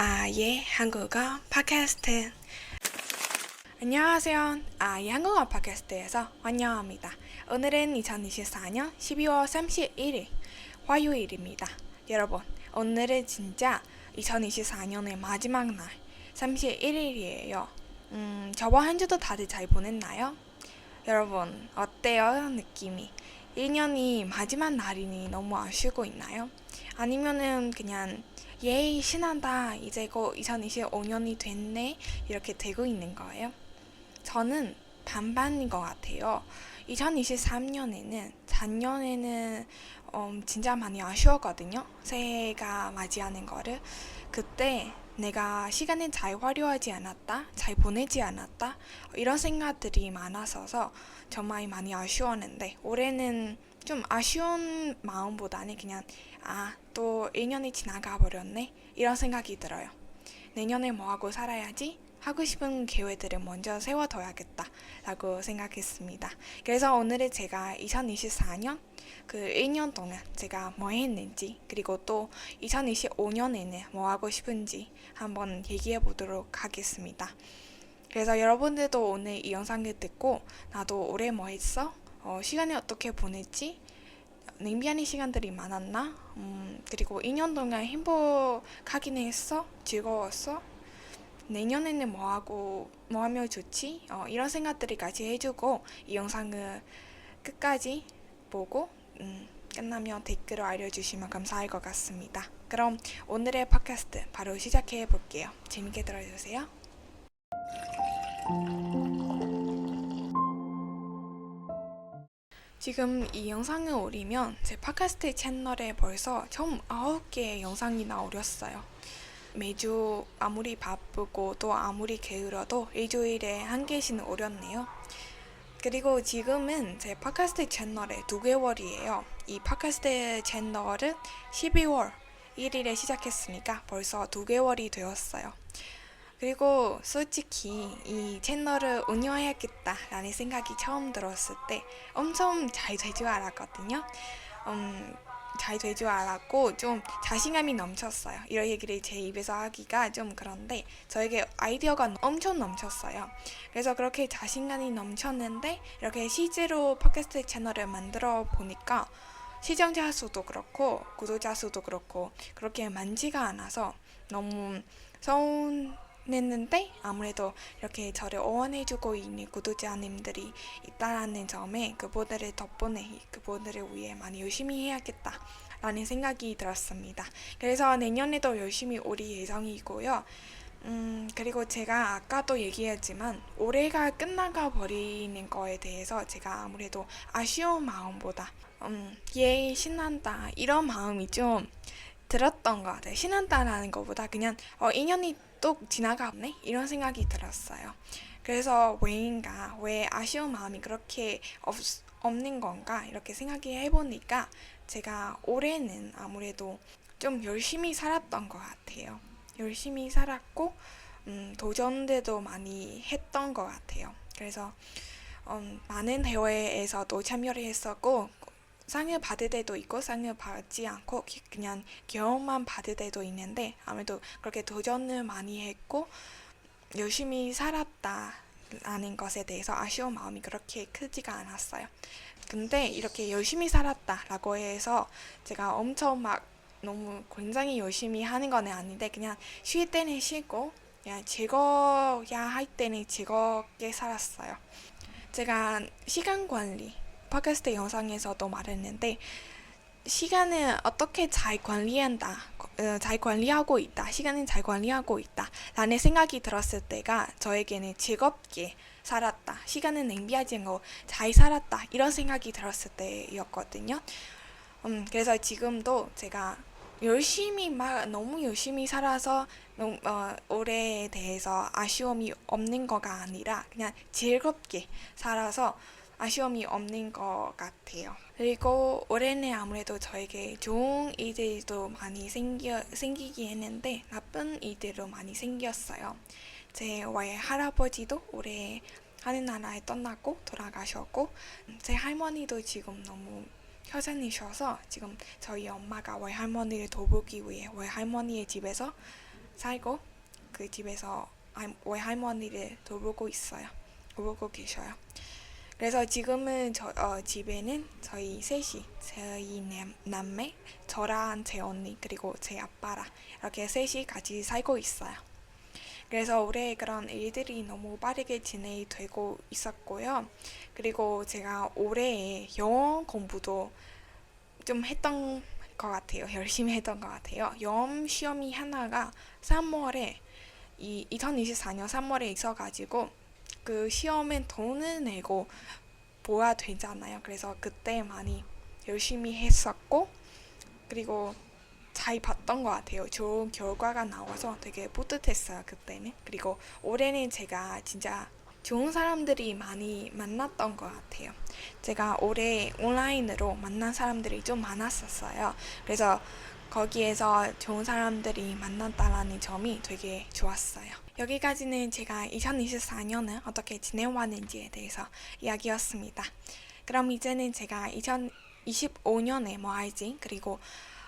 아예 한국어 팟캐스트. 안녕하세요. 아예 한국어 팟캐스트에서 환영합니다. 오늘은 2024년 12월 31일 화요일입니다. 여러분, 오늘은 진짜 2024년의 마지막 날 31일이에요. 저번 한 주도 다들 잘 보냈나요? 여러분, 어때요? 느낌이? 1년이 마지막 날이니 너무 아쉬우고 있나요? 아니면은 그냥 예이 신난다 이제 곧 2025년이 됐네 이렇게 되고 있는 거예요? 저는 반반인 것 같아요. 2023년에는 작년에는 진짜 많이 아쉬웠거든요. 새해가 맞이하는 거를. 그때 내가 시간을 잘 활용하지 않았다, 잘 보내지 않았다 이런 생각들이 많았어서 정말 많이 아쉬웠는데 올해는 좀 아쉬운 마음보다는 그냥 또 1년이 지나가 버렸네 이런 생각이 들어요. 내년에 뭐 하고 살아야지? 하고 싶은 계획들을 먼저 세워둬야겠다 라고 생각했습니다. 그래서 오늘은 제가 2024년 그 1년 동안 제가 뭐 했는지 그리고 또 2025년에는 뭐 하고 싶은지 한번 얘기해 보도록 하겠습니다. 그래서 여러분들도 오늘 이 영상을 듣고 나도 올해 뭐 했어? 시간을 어떻게 보냈지? 낭비하는 시간들이 많았나? 그리고 2년 동안 행복하긴 했어? 즐거웠어? 내년에는 뭐 하면 좋지? 이런 생각들을 같이 해주고 이 영상을 끝까지 보고 끝나면 댓글로 알려주시면 감사할 것 같습니다. 그럼 오늘의 팟캐스트 바로 시작해 볼게요. 재밌게 들어주세요. 지금 이 영상을 올리면 제 팟캐스트 채널에 벌써 총 9개의 영상이 나오렸어요. 매주 아무리 바쁘고 또 아무리 게을러도 일주일에 한 개씩은 올렸네요. 그리고 지금은 제 팟캐스트 채널에 2개월이에요. 이 팟캐스트 채널은 12월 1일에 시작했으니까 벌써 2개월이 되었어요. 그리고 솔직히 이 채널을 운영해야겠다라는 생각이 처음 들었을 때 엄청 잘 될 줄 알았거든요. 잘 될 줄 알았고 좀 자신감이 넘쳤어요. 이런 얘기를 제 입에서 하기가 좀 그런데 저에게 아이디어가 엄청 넘쳤어요. 그래서 그렇게 자신감이 넘쳤는데 이렇게 실제로 팟캐스트 채널을 만들어 보니까 시청자 수도 그렇고 구독자 수도 그렇고 그렇게 많지가 않아서 너무 서운했는데 아무래도 이렇게 저를 응원해주고 있는 구독자님들이 있다라는 점에 그분들의 덕분에 그분들을 위해 많이 열심히 해야겠다 라는 생각이 들었습니다. 그래서 내년에도 열심히 올 예정이고요. 그리고 제가 아까도 얘기했지만 올해가 끝나가 버리는 거에 대해서 제가 아무래도 아쉬운 마음보다 예이 신난다 이런 마음이 좀 들었던 것 같아요. 신난다라는 것보다 그냥 2년이 또 지나갔네 이런 생각이 들었어요. 그래서 왜 아쉬운 마음이 그렇게 없는 건가 이렇게 생각해 해보니까 제가 올해는 아무래도 좀 열심히 살았던 것 같아요. 열심히 살았고 도전들도 많이 했던 것 같아요. 그래서 많은 대회에서도 참여를 했었고 상을 받을 때도 있고 상을 받지 않고 그냥 경험만 받을 때도 있는데 아무래도 그렇게 도전을 많이 했고 열심히 살았다라는 것에 대해서 아쉬운 마음이 그렇게 크지가 않았어요. 근데 이렇게 열심히 살았다라고 해서 제가 엄청 막 너무 굉장히 열심히 하는 건 아닌데 그냥 쉴 때는 쉬고 그냥 즐거워야 할 때는 즐겁게 살았어요. 제가 시간 관리 팟캐스트 영상에서도 말했는데 시간을 어떻게 잘 관리하고 있다, 시간을 잘 관리하고 있다 라는 생각이 들었을 때가 저에게는 즐겁게 살았다, 시간을 낭비하지 않고 잘 살았다 이런 생각이 들었을 때였거든요. 그래서 지금도 제가 너무 열심히 살아서 올해에 대해서 아쉬움이 없는 거가 아니라 그냥 즐겁게 살아서 아쉬움이 없는 것 같아요. 그리고 올해는 아무래도 저에게 좋은 일들도 많이 생기긴 했는데 나쁜 일들도 많이 생겼어요. 제 할아버지도 올해 하늘나라에 떠나고 돌아가셨고 제 할머니도 지금 너무 혈전이셔서 지금 저희 엄마가 외할머니를 돌보기 위해 외할머니의 집에서 살고 그 집에서 외할머니를 돌보고 계셔요. 그래서 지금은 집에는 저희 셋이, 저희 남매, 저랑 제 언니, 그리고 제 아빠랑 이렇게 셋이 같이 살고 있어요. 그래서 올해 그런 일들이 너무 빠르게 진행되고 있었고요. 그리고 제가 올해 영어 공부도 좀 했던 것 같아요. 열심히 했던 것 같아요. 영어 시험이 하나가 3월에 2024년 3월에 있어가지고 그 시험은 돈을 내고 보아야 되잖아요. 그래서 그때 많이 열심히 했었고 그리고 잘 봤던 것 같아요. 좋은 결과가 나와서 되게 뿌듯했어요. 그때는. 그리고 올해는 제가 진짜 좋은 사람들이 많이 만났던 것 같아요. 제가 올해 온라인으로 만난 사람들이 좀 많았었어요. 그래서 거기에서 좋은 사람들이 만났다라는 점이 되게 좋았어요. 여기까지는 제가 2024년을 어떻게 지내왔는지에 대해서 이야기였습니다. 그럼 이제는 제가 2025년에 뭐 할지 그리고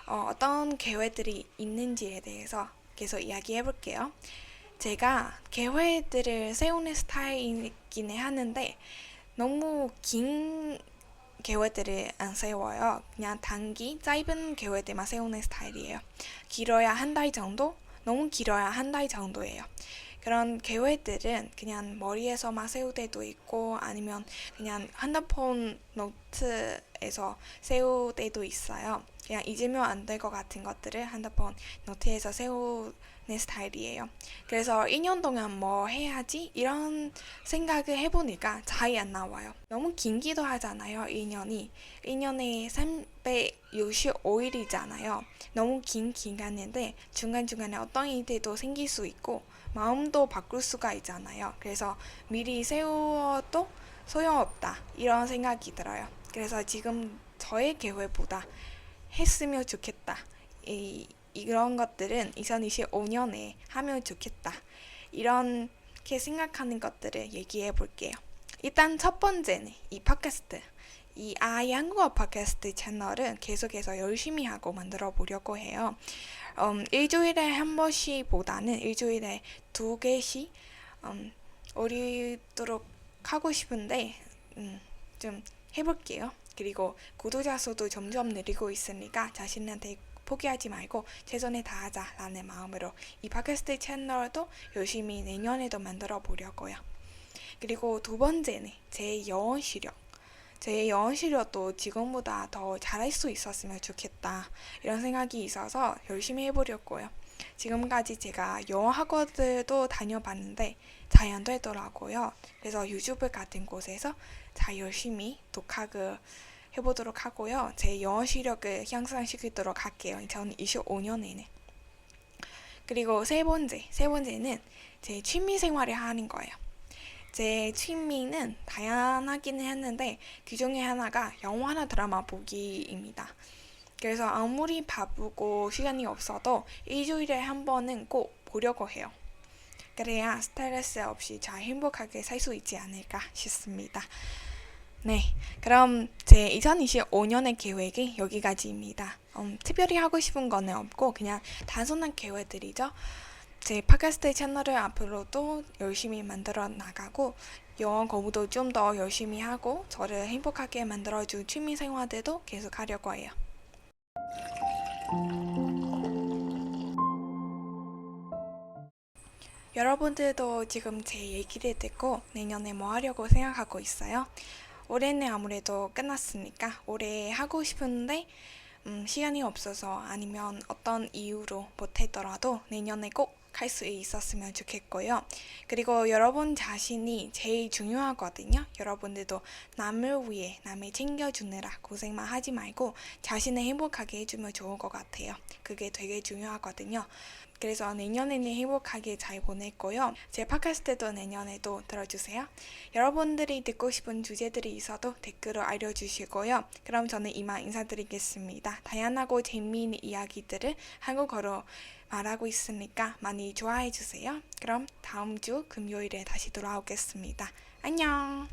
어떤 계획들이 있는지에 대해서 계속 이야기해 볼게요. 제가 계획들을 세우는 스타일이긴 하는데 너무 긴 계획들을 안 세워요. 그냥 단기, 짧은 계획들만 세우는 스타일이에요. 길어야 한 달 정도? 너무 길어야 한 달 정도예요. 그런 계획들은 그냥 머리에서만 세울 때도 있고 아니면 그냥 핸드폰 노트에서 세울 때도 있어요. 그냥 잊으면 안 될 것 같은 것들을 핸드폰 노트에서 세우는 스타일이에요. 그래서 2년 동안 뭐 해야지 이런 생각을 해보니까 잘 안 나와요. 너무 긴기도 하잖아요. 2년이. 2년에 365일이잖아요. 너무 긴 기간인데 중간중간에 어떤 일들도 생길 수 있고 마음도 바꿀 수가 있잖아요. 그래서 미리 세워도 소용없다 이런 생각이 들어요. 그래서 지금 저의 계획보다 했으면 좋겠다. 이런 것들은 2025년에 하면 좋겠다. 이렇게 생각하는 것들을 얘기해 볼게요. 일단 첫 번째는 이 팟캐스트. 이 아이 한국어 팟캐스트 채널은 계속해서 열심히 하고 만들어 보려고 해요. 일주일에 한 번씩 보다는 일주일에 2개씩 올리도록 하고 싶은데 좀 해볼게요. 그리고 구독자 수도 점점 늘리고 있으니까 자신한테 포기하지 말고 최선을 다하자라는 마음으로 이 팟캐스트 채널도 열심히 내년에도 만들어 보려고요. 그리고 두 번째는 제 영어 실력. 제 영어 실력도 지금보다 더 잘할 수 있었으면 좋겠다 이런 생각이 있어서 열심히 해보려고요. 지금까지 제가 영어 학원들도 다녀봤는데 잘 안 되더라고요. 그래서 유튜브 같은 곳에서 잘 열심히 독학을 해보도록 하고요. 제 영어 실력을 향상시키도록 할게요. 2025년에는. 그리고 세 번째는 제 취미 생활을 하는 거예요. 제 취미는 다양하기는 했는데 그 중에 하나가 영화나 드라마 보기입니다. 그래서 아무리 바쁘고 시간이 없어도 일주일에 한 번은 꼭 보려고 해요. 그래야 스트레스 없이 잘 행복하게 살 수 있지 않을까 싶습니다. 네, 그럼 제 2025년의 계획이 여기까지입니다. 특별히 하고 싶은 거는 없고 그냥 단순한 계획들이죠. 제 팟캐스트 채널을 앞으로도 열심히 만들어 나가고 영어 공부도 좀 더 열심히 하고 저를 행복하게 만들어줄 취미 생활들도 계속 하려고 해요. 여러분들도 지금 제 얘기를 듣고 내년에 뭐 하려고 생각하고 있어요? 올해는 아무래도 끝났으니까 올해 하고 싶은데 시간이 없어서 아니면 어떤 이유로 못했더라도 내년에 꼭 할 수 있었으면 좋겠고요. 그리고 여러분 자신이 제일 중요하거든요. 여러분들도 남을 위해 남을 챙겨주느라 고생만 하지 말고 자신을 행복하게 해주면 좋을 것 같아요. 그게 되게 중요하거든요. 그래서 내년에는 행복하게 잘 보냈고요. 제 팟캐스트도 내년에도 들어주세요. 여러분들이 듣고 싶은 주제들이 있어도 댓글로 알려주시고요. 그럼 저는 이만 인사드리겠습니다. 다양하고 재미있는 이야기들을 한국어로 말하고 있으니까 많이 좋아해주세요. 그럼 다음 주 금요일에 다시 돌아오겠습니다. 안녕!